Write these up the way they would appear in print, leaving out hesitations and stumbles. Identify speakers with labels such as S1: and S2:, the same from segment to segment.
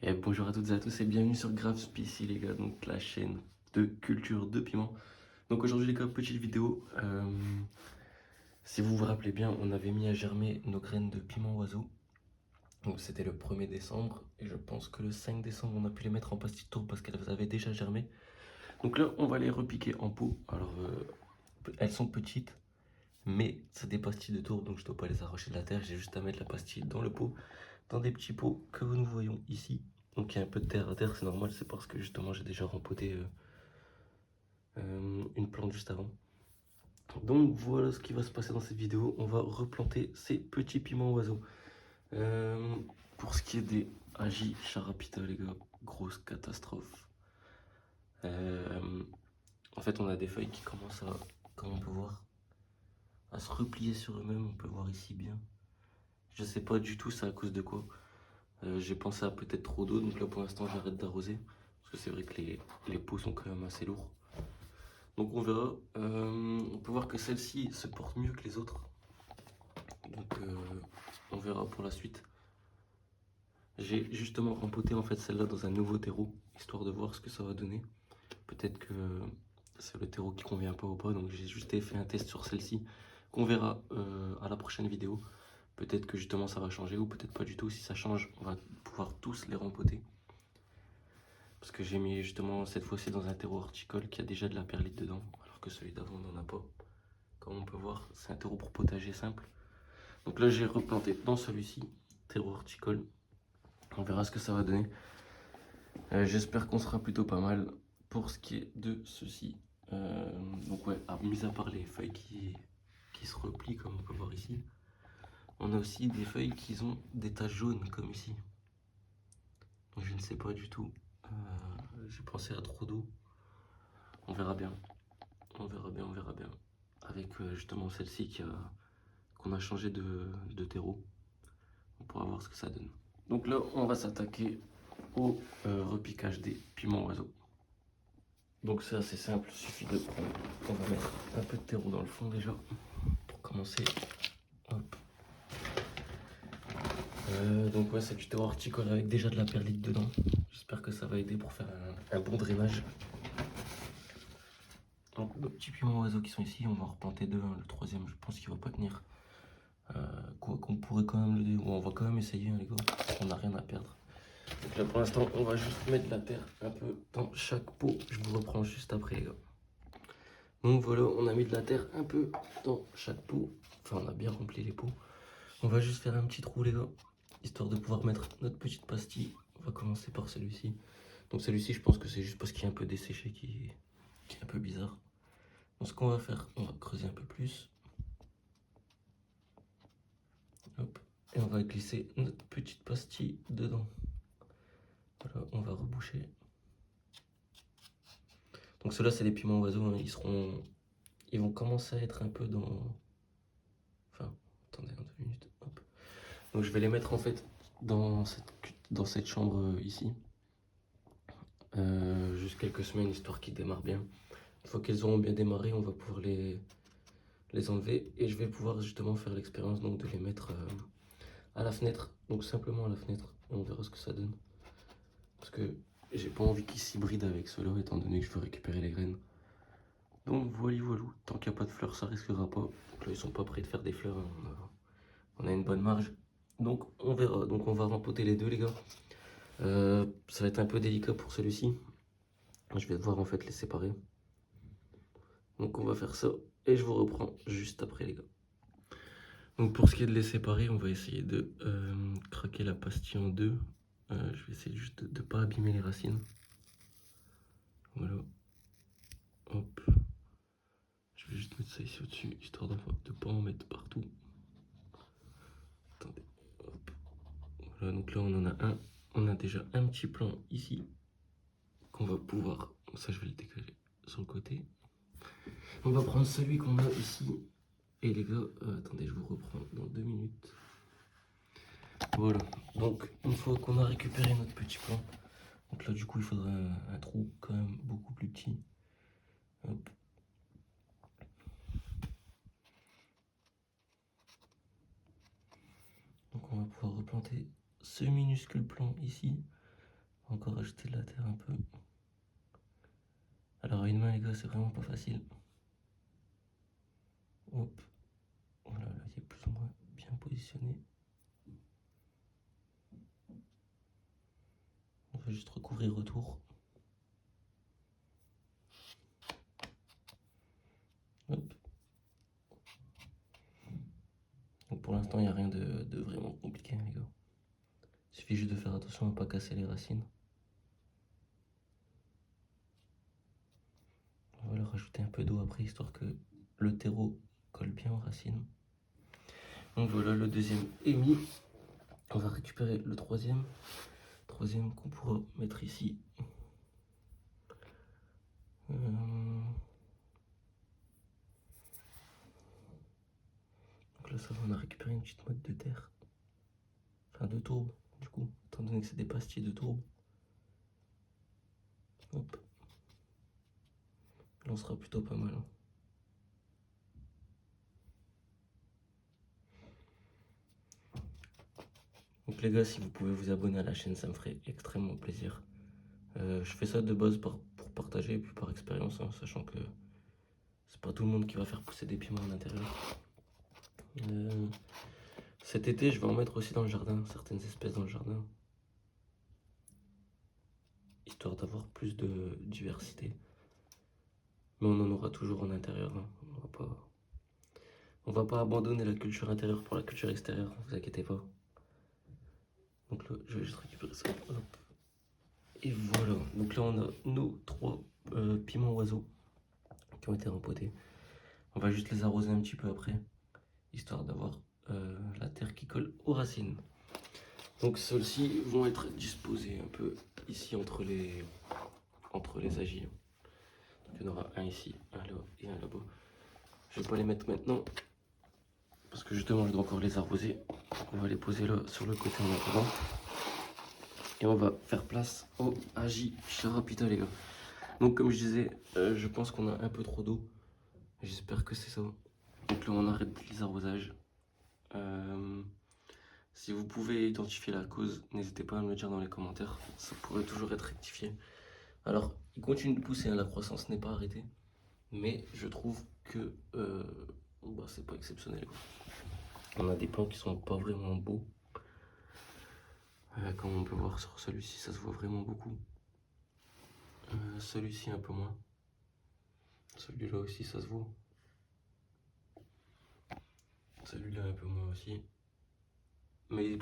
S1: Et bonjour à toutes et à tous et bienvenue sur Grave ici les gars, donc la chaîne de culture de piment. Donc aujourd'hui les gars, petite vidéo. Si vous vous rappelez bien, on avait mis à germer nos graines de piment oiseau. Donc c'était le 1er décembre et je pense que le 5 décembre on a pu les mettre en pastille tour parce qu'elles avaient déjà germé. Donc là on va les repiquer en pot. Alors elles sont petites mais c'est des pastilles de tour donc je dois pas les arracher de la terre. J'ai juste à mettre la pastille dans le pot, dans des petits pots que nous voyons ici. Donc il y a un peu de terre à terre, c'est normal, c'est parce que justement j'ai déjà rempoté une plante juste avant. Donc voilà ce qui va se passer dans cette vidéo. On va replanter ces petits piments oiseaux. Pour ce qui est des Agi Charapita les gars, grosse catastrophe. En fait on a des feuilles qui commencent à, comme on peut voir, à se replier sur eux-mêmes. On peut voir ici bien. Je sais pas du tout c'est à cause de quoi. J'ai pensé à peut-être trop d'eau, donc là pour l'instant j'arrête d'arroser. Parce que c'est vrai que les pots sont quand même assez lourds. Donc on verra. On peut voir que celle-ci se porte mieux que les autres. Donc on verra pour la suite. J'ai justement rempoté en fait celle-là dans un nouveau terreau, histoire de voir ce que ça va donner. Peut-être que c'est le terreau qui convient pas ou pas, donc j'ai juste fait un test sur celle-ci qu'on verra à la prochaine vidéo. Peut-être que justement ça va changer ou peut-être pas du tout. Si ça change, on va pouvoir tous les rempoter. Parce que j'ai mis justement cette fois-ci dans un terreau horticole qui a déjà de la perlite dedans, alors que celui d'avant n'en a pas. Comme on peut voir, c'est un terreau pour potager simple. Donc là, j'ai replanté dans celui-ci, terreau horticole. On verra ce que ça va donner. J'espère qu'on sera plutôt pas mal pour ce qui est de ceci. Donc ouais, mis à part les feuilles qui se replient comme on peut voir ici, on a aussi des feuilles qui ont des taches jaunes comme ici. Donc je ne sais pas du tout. J'ai pensé à trop d'eau. On verra bien. On verra bien, on verra bien. Avec justement celle-ci qu'on a changé de terreau. On pourra voir ce que ça donne. Donc là, on va s'attaquer au repiquage des piments oiseaux. Donc c'est assez simple, il suffit de prendre, on va mettre un peu de terreau dans le fond déjà, pour commencer. Hop. Donc ouais, c'est du terreau horticole avec déjà de la perlite dedans. J'espère que ça va aider pour faire un bon drainage. Donc nos petits piments oiseaux qui sont ici, on va en replanter deux, hein. Le troisième je pense qu'il va pas tenir. Quoi qu'on pourrait quand même le... On va quand même essayer hein, les gars, on n'a rien à perdre. Donc là pour l'instant on va juste mettre la terre un peu dans chaque pot. Je vous reprends juste après les gars. Donc voilà, on a mis de la terre un peu dans chaque pot. Enfin on a bien rempli les pots. On va juste faire un petit trou les gars, histoire de pouvoir mettre notre petite pastille. On va commencer par celui-ci. Donc celui-ci je pense que c'est juste parce qu'il est un peu desséché qui est un peu bizarre. Donc ce qu'on va faire, on va creuser un peu plus. Hop. Et on va glisser notre petite pastille dedans. Voilà, on va reboucher. Donc ceux-là, c'est les piments oiseaux. Hein. Ils vont commencer à être un peu dans... Enfin, attendez, en 2 minutes. Hop. Donc je vais les mettre en fait dans cette chambre ici. Juste quelques semaines, histoire qu'ils démarrent bien. Une fois qu'elles auront bien démarré, on va pouvoir les enlever. Et je vais pouvoir justement faire l'expérience donc de les mettre à la fenêtre. Donc simplement à la fenêtre. Et on verra ce que ça donne. Parce que j'ai pas envie qu'ils s'hybrident avec ceux-là, étant donné que je veux récupérer les graines. Donc voilà, tant qu'il n'y a pas de fleurs, ça risquera pas. Donc là, ils sont pas prêts de faire des fleurs, hein. On a une bonne marge. Donc on verra. Donc on va rempoter les deux, les gars. Ça va être un peu délicat pour celui-ci. Je vais devoir en fait les séparer. Donc on va faire ça et je vous reprends juste après, les gars. Donc pour ce qui est de les séparer, on va essayer de craquer la pastille en deux. Je vais essayer juste de ne pas abîmer les racines. Voilà. Hop. Je vais juste mettre ça ici au-dessus, histoire de ne pas en mettre partout. Attendez. Hop. Voilà, donc là on en a un. On a déjà un petit plan ici qu'on va pouvoir... Ça je vais le décaler sur le côté. On va prendre celui qu'on a ici. Et les gars, attendez, je vous reprends dans 2 minutes. Voilà, donc une fois qu'on a récupéré notre petit plan, donc là du coup il faudra un trou quand même beaucoup plus petit. Hop. Donc on va pouvoir replanter ce minuscule plan ici. Encore ajouter de la terre un peu. Alors à une main les gars c'est vraiment pas facile. Hop. Voilà, là il est plus ou moins bien positionné. On va juste recouvrir autour. Hop. Donc pour l'instant il n'y a rien de vraiment compliqué les gars. Il suffit juste de faire attention à ne pas casser les racines. On va leur rajouter un peu d'eau après histoire que le terreau colle bien aux racines. Donc voilà, le deuxième est mis. On va récupérer le troisième. Troisième qu'on pourra mettre ici. Donc là ça va, on a récupéré une petite motte de terre. Enfin de tourbe du coup, étant donné que c'est des pastilles de tourbe. Hop. Là on sera plutôt pas mal. Donc les gars, si vous pouvez vous abonner à la chaîne, ça me ferait extrêmement plaisir. Je fais ça de base pour partager et puis par expérience, hein, sachant que c'est pas tout le monde qui va faire pousser des piments en intérieur. Cet été, je vais en mettre aussi dans le jardin, certaines espèces dans le jardin. Histoire d'avoir plus de diversité. Mais on en aura toujours en intérieur. Hein. On va pas abandonner la culture intérieure pour la culture extérieure, vous inquiétez pas. Donc là, je vais juste récupérer ça. Hop. Et voilà. Donc là, on a nos 3 piments oiseaux qui ont été rempotés. On va juste les arroser un petit peu après, histoire d'avoir la terre qui colle aux racines. Donc ceux-ci vont être disposés un peu ici entre les agiles. Donc il y en aura un ici, un là et un là-bas. Je vais pas les mettre maintenant parce que justement je dois encore les arroser. On va les poser là sur le côté en attendant. Et on va faire place au agi charapita les gars. Donc comme je disais, je pense qu'on a un peu trop d'eau. J'espère que c'est ça. Donc là on arrête les arrosages. Si vous pouvez identifier la cause, n'hésitez pas à me le dire dans les commentaires. Ça pourrait toujours être rectifié. Alors, il continue de pousser, hein, la croissance n'est pas arrêtée. Mais je trouve que bah, c'est pas exceptionnel. Quoi. On a des plants qui sont pas vraiment beaux. Comme on peut voir sur celui-ci, ça se voit vraiment beaucoup. Celui-ci un peu moins. Celui-là aussi, ça se voit. Celui-là un peu moins aussi. Mais ils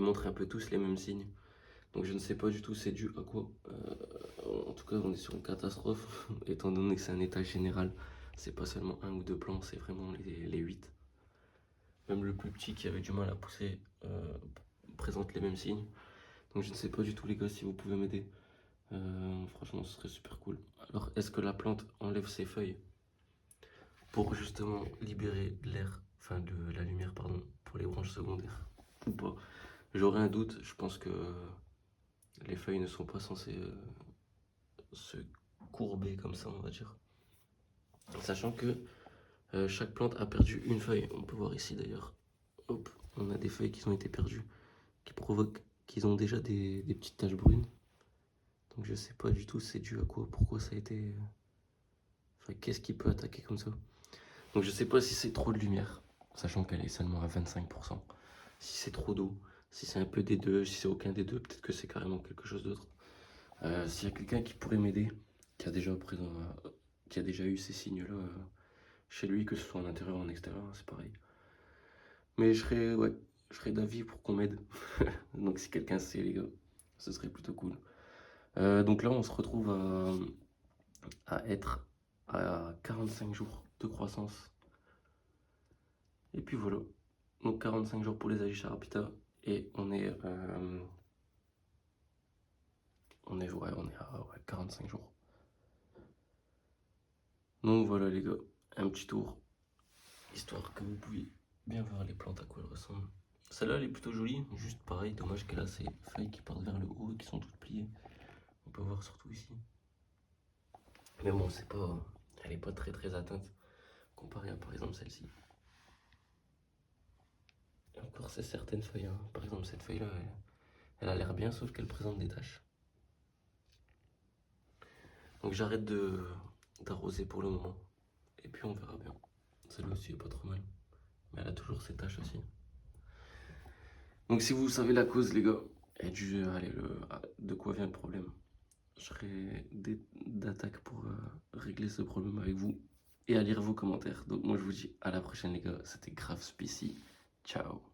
S1: montrent un peu tous les mêmes signes. Donc je ne sais pas du tout c'est dû à quoi. En tout cas, on est sur une catastrophe, étant donné que c'est un état général. C'est pas seulement un ou deux plants, c'est vraiment les 8. Même le plus petit qui avait du mal à pousser présente les mêmes signes. Donc je ne sais pas du tout les gars si vous pouvez m'aider. Franchement ce serait super cool. Alors est-ce que la plante enlève ses feuilles pour justement libérer de l'air, enfin de la lumière pardon, pour les branches secondaires ou pas? J'aurais un doute, je pense que les feuilles ne sont pas censées se courber comme ça on va dire. Sachant que chaque plante a perdu une feuille, on peut voir ici d'ailleurs. Hop, on a des feuilles qui ont été perdues, qui provoquent, qui ont déjà des petites taches brunes. Donc je sais pas du tout c'est dû à quoi, pourquoi ça a été... Enfin, qu'est-ce qui peut attaquer comme ça. Donc je sais pas si c'est trop de lumière, sachant qu'elle est seulement à 25%. Si c'est trop d'eau, si c'est un peu des deux, si c'est aucun des deux, peut-être que c'est carrément quelque chose d'autre. S'il y a quelqu'un qui pourrait m'aider, qui a déjà eu ces signes-là chez lui, que ce soit en intérieur ou en extérieur, c'est pareil. Mais je serais d'avis pour qu'on m'aide. Donc si quelqu'un sait les gars, ce serait plutôt cool. Donc là on se retrouve à être à 45 jours de croissance. Et puis voilà. Donc 45 jours pour les Agisharapita et on est à 45 jours. Donc voilà les gars, un petit tour, histoire que vous puissiez bien voir les plantes à quoi elles ressemblent. Celle-là elle est plutôt jolie, juste pareil, dommage qu'elle a ses feuilles qui partent vers le haut et qui sont toutes pliées. On peut voir surtout ici. Mais bon, elle est pas très atteinte comparée à par exemple celle-ci. Et encore c'est certaines feuilles, hein. Par exemple cette feuille-là, Elle a l'air bien, sauf qu'elle présente des taches. Donc j'arrête d'arroser pour le moment. Et puis on verra bien. Celle-là aussi est pas trop mal. Mais elle a toujours ses taches aussi. Donc si vous savez la cause, les gars, et de quoi vient le problème, je serai d'attaque pour régler ce problème avec vous et à lire vos commentaires. Donc moi je vous dis à la prochaine, les gars. C'était grave spécial. Ciao.